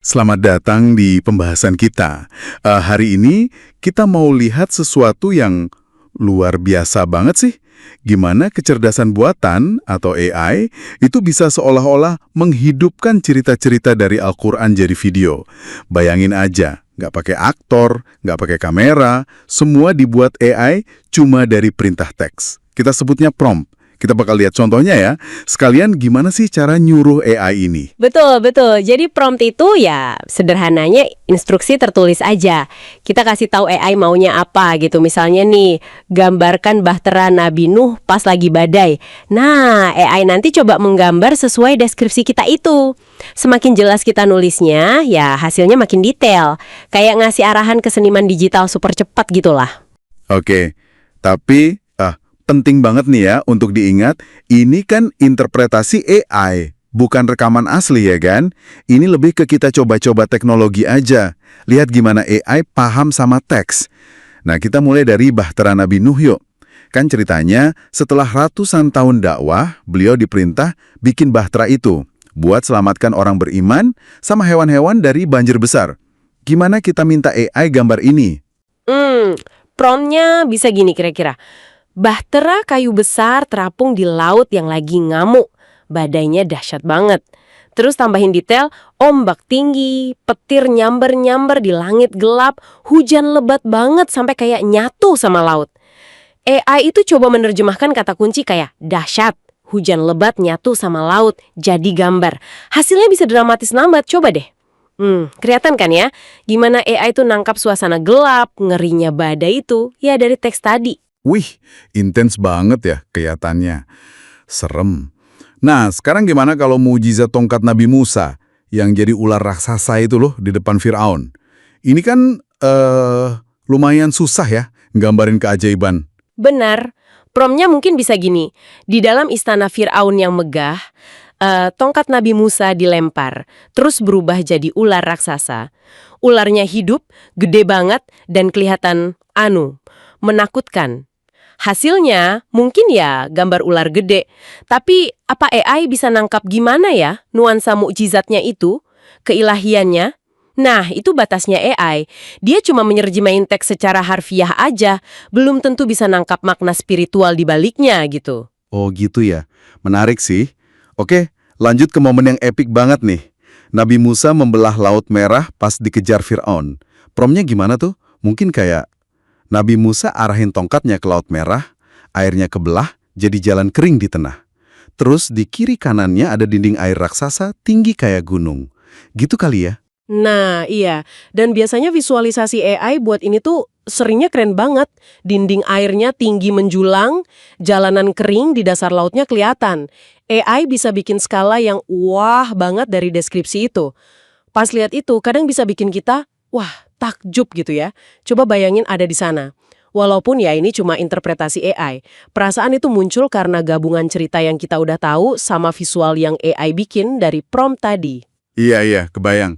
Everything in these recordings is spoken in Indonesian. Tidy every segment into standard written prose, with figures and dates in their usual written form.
Selamat datang di pembahasan kita. Hari ini kita mau lihat sesuatu yang luar biasa banget sih. Gimana kecerdasan buatan atau AI itu bisa seolah-olah menghidupkan cerita-cerita dari Al-Quran jadi video. Bayangin aja, nggak pakai aktor, nggak pakai kamera, semua dibuat AI cuma dari perintah teks. Kita sebutnya prompt. Kita bakal lihat contohnya ya. Sekalian gimana sih cara nyuruh AI ini? Betul, betul. Jadi prompt itu ya sederhananya instruksi tertulis aja. Kita kasih tahu AI maunya apa gitu. Misalnya nih, gambarkan bahtera Nabi Nuh pas lagi badai. Nah, AI nanti coba menggambar sesuai deskripsi kita itu. Semakin jelas kita nulisnya, ya hasilnya makin detail. Kayak ngasih arahan ke seniman digital super cepat gitulah. Oke, tapi penting banget nih ya untuk diingat, ini kan interpretasi AI, bukan rekaman asli ya kan? Ini lebih ke kita coba-coba teknologi aja. Lihat gimana AI paham sama teks. Nah, kita mulai dari Bahtera Nabi Nuh yuk. Kan ceritanya, setelah ratusan tahun dakwah, beliau diperintah bikin bahtera itu, buat selamatkan orang beriman sama hewan-hewan dari banjir besar. Gimana kita minta AI gambar ini? Promptnya bisa gini kira-kira. Bahtera kayu besar terapung di laut yang lagi ngamuk. Badainya dahsyat banget. Terus tambahin detail, ombak tinggi, petir nyamber-nyamber di langit gelap, hujan lebat banget sampai kayak nyatu sama laut. AI itu coba menerjemahkan kata kunci kayak dahsyat, hujan lebat nyatu sama laut, jadi gambar. Hasilnya bisa dramatis lambat, coba deh. Kelihatan kan ya? Gimana AI itu nangkap suasana gelap, ngerinya badai itu, ya dari teks tadi. Wih, intens banget ya kelihatannya. Serem. Nah, sekarang gimana kalau mukjizat tongkat Nabi Musa yang jadi ular raksasa itu loh di depan Fir'aun? Ini kan lumayan susah ya nggambarin keajaiban. Benar. Promptnya mungkin bisa gini. Di dalam istana Fir'aun yang megah, tongkat Nabi Musa dilempar, terus berubah jadi ular raksasa. Ularnya hidup, gede banget, dan kelihatan menakutkan. Hasilnya mungkin ya gambar ular gede. Tapi apa AI bisa nangkap gimana ya nuansa mukjizatnya itu, keilahiannya? Nah, itu batasnya AI. Dia cuma menerjemahin teks secara harfiah aja, belum tentu bisa nangkap makna spiritual di baliknya gitu. Oh gitu ya, menarik sih. Oke, lanjut ke momen yang epik banget nih. Nabi Musa membelah Laut Merah pas dikejar Fir'aun. Promptnya gimana tuh? Mungkin kayak Nabi Musa arahin tongkatnya ke Laut Merah, airnya kebelah, jadi jalan kering di tengah. Terus di kiri kanannya ada dinding air raksasa tinggi kayak gunung. Gitu kali ya? Nah, iya. Dan biasanya visualisasi AI buat ini tuh seringnya keren banget. Dinding airnya tinggi menjulang, jalanan kering di dasar lautnya kelihatan. AI bisa bikin skala yang wah banget dari deskripsi itu. Pas lihat itu, kadang bisa bikin kita, wah, takjub gitu ya. Coba bayangin ada di sana. Walaupun ya ini cuma interpretasi AI, perasaan itu muncul karena gabungan cerita yang kita udah tahu sama visual yang AI bikin dari prompt tadi. Iya, kebayang.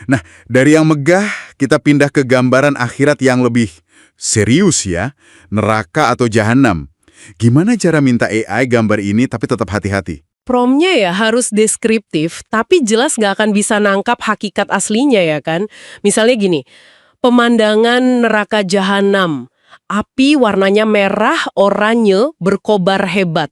Nah, dari yang megah, kita pindah ke gambaran akhirat yang lebih serius ya, neraka atau jahanam. Gimana cara minta AI gambar ini tapi tetap hati-hati? Promptnya ya harus deskriptif, tapi jelas nggak akan bisa nangkap hakikat aslinya ya kan. Misalnya gini, pemandangan neraka jahanam, api warnanya merah, oranye, berkobar hebat.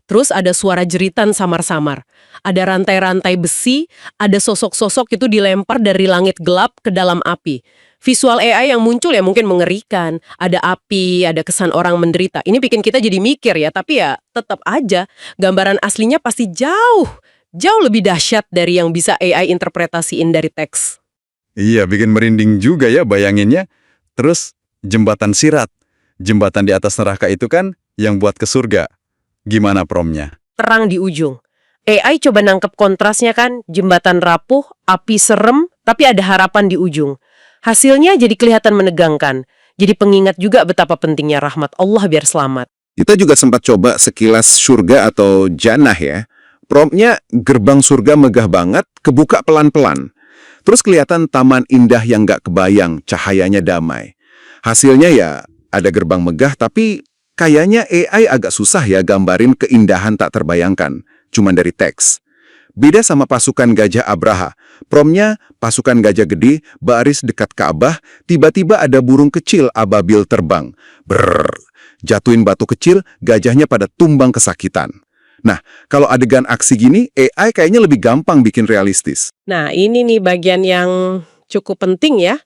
Terus ada suara jeritan samar-samar. Ada rantai-rantai besi, ada sosok-sosok itu dilempar dari langit gelap ke dalam api. Visual AI yang muncul ya mungkin mengerikan. Ada api, ada kesan orang menderita. Ini bikin kita jadi mikir ya, tapi ya tetap aja gambaran aslinya pasti jauh lebih dahsyat dari yang bisa AI interpretasiin dari teks. Iya, bikin merinding juga ya bayanginnya. Terus, jembatan Sirat. Jembatan di atas neraka itu kan yang buat ke surga. Gimana promptnya? Terang di ujung. AI coba nangkep kontrasnya kan, jembatan rapuh, api serem, tapi ada harapan di ujung. Hasilnya jadi kelihatan menegangkan. Jadi pengingat juga betapa pentingnya rahmat Allah biar selamat. Kita juga sempat coba sekilas surga atau jannah ya. Promptnya gerbang surga megah banget, kebuka pelan-pelan. Terus kelihatan taman indah yang nggak kebayang, cahayanya damai. Hasilnya ya ada gerbang megah tapi kayaknya AI agak susah ya gambarin keindahan tak terbayangkan, cuman dari teks. Beda sama pasukan gajah Abraha. Promnya pasukan gajah gede, baris dekat Ka'bah, tiba-tiba ada burung kecil ababil terbang. Brrr, jatuhin batu kecil, gajahnya pada tumbang kesakitan. Nah, kalau adegan aksi gini, AI kayaknya lebih gampang bikin realistis. Nah, ini nih bagian yang cukup penting ya.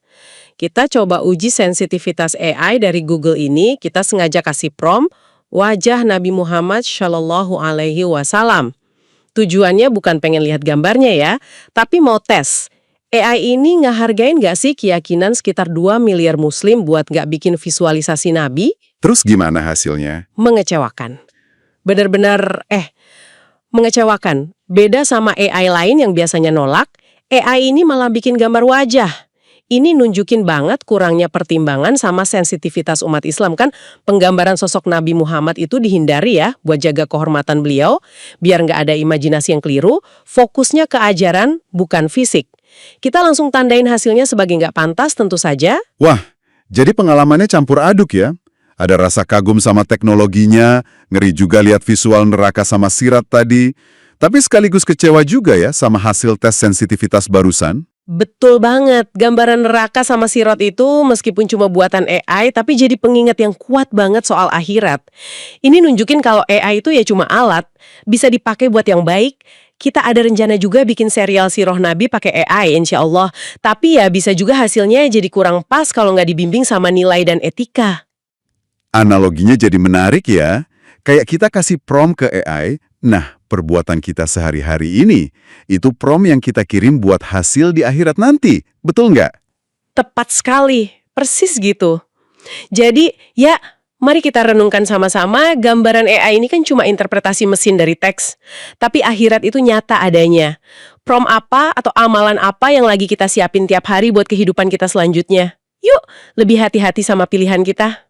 Kita coba uji sensitivitas AI dari Google ini, kita sengaja kasih prompt wajah Nabi Muhammad Shallallahu Alaihi Wasallam. Tujuannya bukan pengen lihat gambarnya ya, tapi mau tes. AI ini ngehargain nggak sih keyakinan sekitar 2 miliar muslim buat nggak bikin visualisasi Nabi? Terus gimana hasilnya? Mengecewakan. Benar-benar, mengecewakan. Beda sama AI lain yang biasanya nolak, AI ini malah bikin gambar wajah. Ini nunjukin banget kurangnya pertimbangan sama sensitivitas umat Islam kan. Penggambaran sosok Nabi Muhammad itu dihindari ya, buat jaga kehormatan beliau, biar nggak ada imajinasi yang keliru, fokusnya ke ajaran, bukan fisik. Kita langsung tandain hasilnya sebagai nggak pantas tentu saja. Wah, jadi pengalamannya campur aduk ya? Ada rasa kagum sama teknologinya, ngeri juga lihat visual neraka sama sirat tadi, tapi sekaligus kecewa juga ya sama hasil tes sensitivitas barusan. Betul banget, gambaran neraka sama sirot itu meskipun cuma buatan AI, tapi jadi pengingat yang kuat banget soal akhirat. Ini nunjukin kalau AI itu ya cuma alat, bisa dipakai buat yang baik. Kita ada rencana juga bikin serial Sirah Nabi pakai AI, insya Allah. Tapi ya bisa juga hasilnya jadi kurang pas kalau nggak dibimbing sama nilai dan etika. Analoginya jadi menarik ya. Kayak kita kasih prompt ke AI, nah perbuatan kita sehari-hari ini, itu prompt yang kita kirim buat hasil di akhirat nanti. Betul nggak? Tepat sekali, persis gitu. Jadi ya mari kita renungkan sama-sama, gambaran AI ini kan cuma interpretasi mesin dari teks. Tapi akhirat itu nyata adanya. Prompt apa atau amalan apa yang lagi kita siapin tiap hari buat kehidupan kita selanjutnya? Yuk, lebih hati-hati sama pilihan kita.